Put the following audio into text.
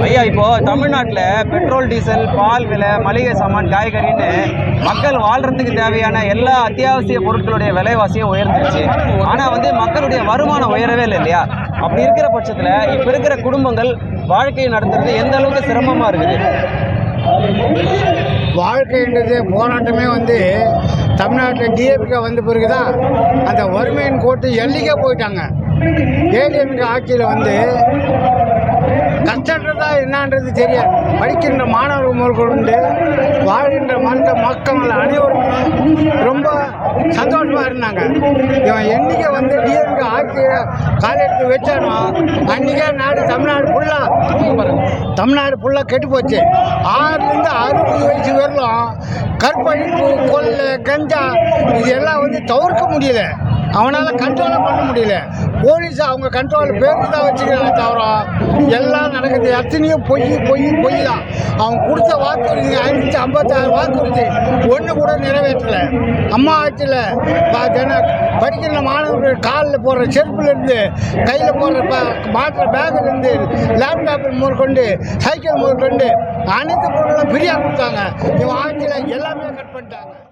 ஐயா, இப்போ தமிழ்நாட்டில் பெட்ரோல், டீசல், பால் விலை, மளிகை சாமான், காய்கறின்னு மக்கள் வாழ்றதுக்கு தேவையான எல்லா அத்தியாவசிய பொருட்களுடைய விலைவாசியும் உயர்ந்துருச்சு. ஆனால் மக்களுடைய வருமானம் உயரவே இல்லை இல்லையா? அப்படி இருக்கிற பட்சத்தில் இப்போ இருக்கிற குடும்பங்கள் வாழ்க்கையை நடத்துறது எந்த அளவுக்கு சிரமமாக இருக்குது? வாழ்க்கைன்றது போராட்டமே தமிழ்நாட்டில் டிஎம்கே வந்த பிறகு தான் அந்த வறுமையின் கோட்டு எல்லைக்கே போயிட்டாங்க. ஏடிஎம்கே ஆட்சியில் கஷ்டன்றதா என்னன்றது தெரியாது. படிக்கின்ற மாணவர்கள் முதற்கொண்டு வாழ்கின்ற மக்கள் அனைவருமே ரொம்ப சந்தோஷமாக இருந்தாங்க. இவன் என்றைக்கு டிஎம்கே ஆட்சியை காலேஜ் வச்சானோ அன்றைக்கே தமிழ்நாடு ஃபுல்லாக கெட்டு போச்சு. 6லேருந்து 60 வயசு வரலும் கற்பழிப்பு, கொள்ளை, கஞ்சா இது எல்லாம் தவிர்க்க முடியல. அவனால் கண்ட்ரோலாக பண்ண முடியல. போலீஸ் அவங்க கண்ட்ரோல் பேருக்கு தான் வச்சுக்கிறாங்க தவிர எல்லாம் நடக்குது. எத்தனையும் பொய் தான். அவங்க கொடுத்த வாக்குறுதி 556 வாக்குறுதி ஒன்று கூட நிறைவேற்றலை. அம்மா ஆட்சியில் படிக்கிற மாணவர்கள் காலில் போடுற செருப்புலேருந்து, கையில் போடுற மாட்டுற பேக்கிலேருந்து, லேப்டாப்பில் முதற்கொண்டு, சைக்கிள் முதற்கொண்டு அனைத்து பொருளும் ஃப்ரீயாக கொடுத்தாங்க. இவன் ஆட்சியில் எல்லாமே கட் பண்ணிட்டாங்க.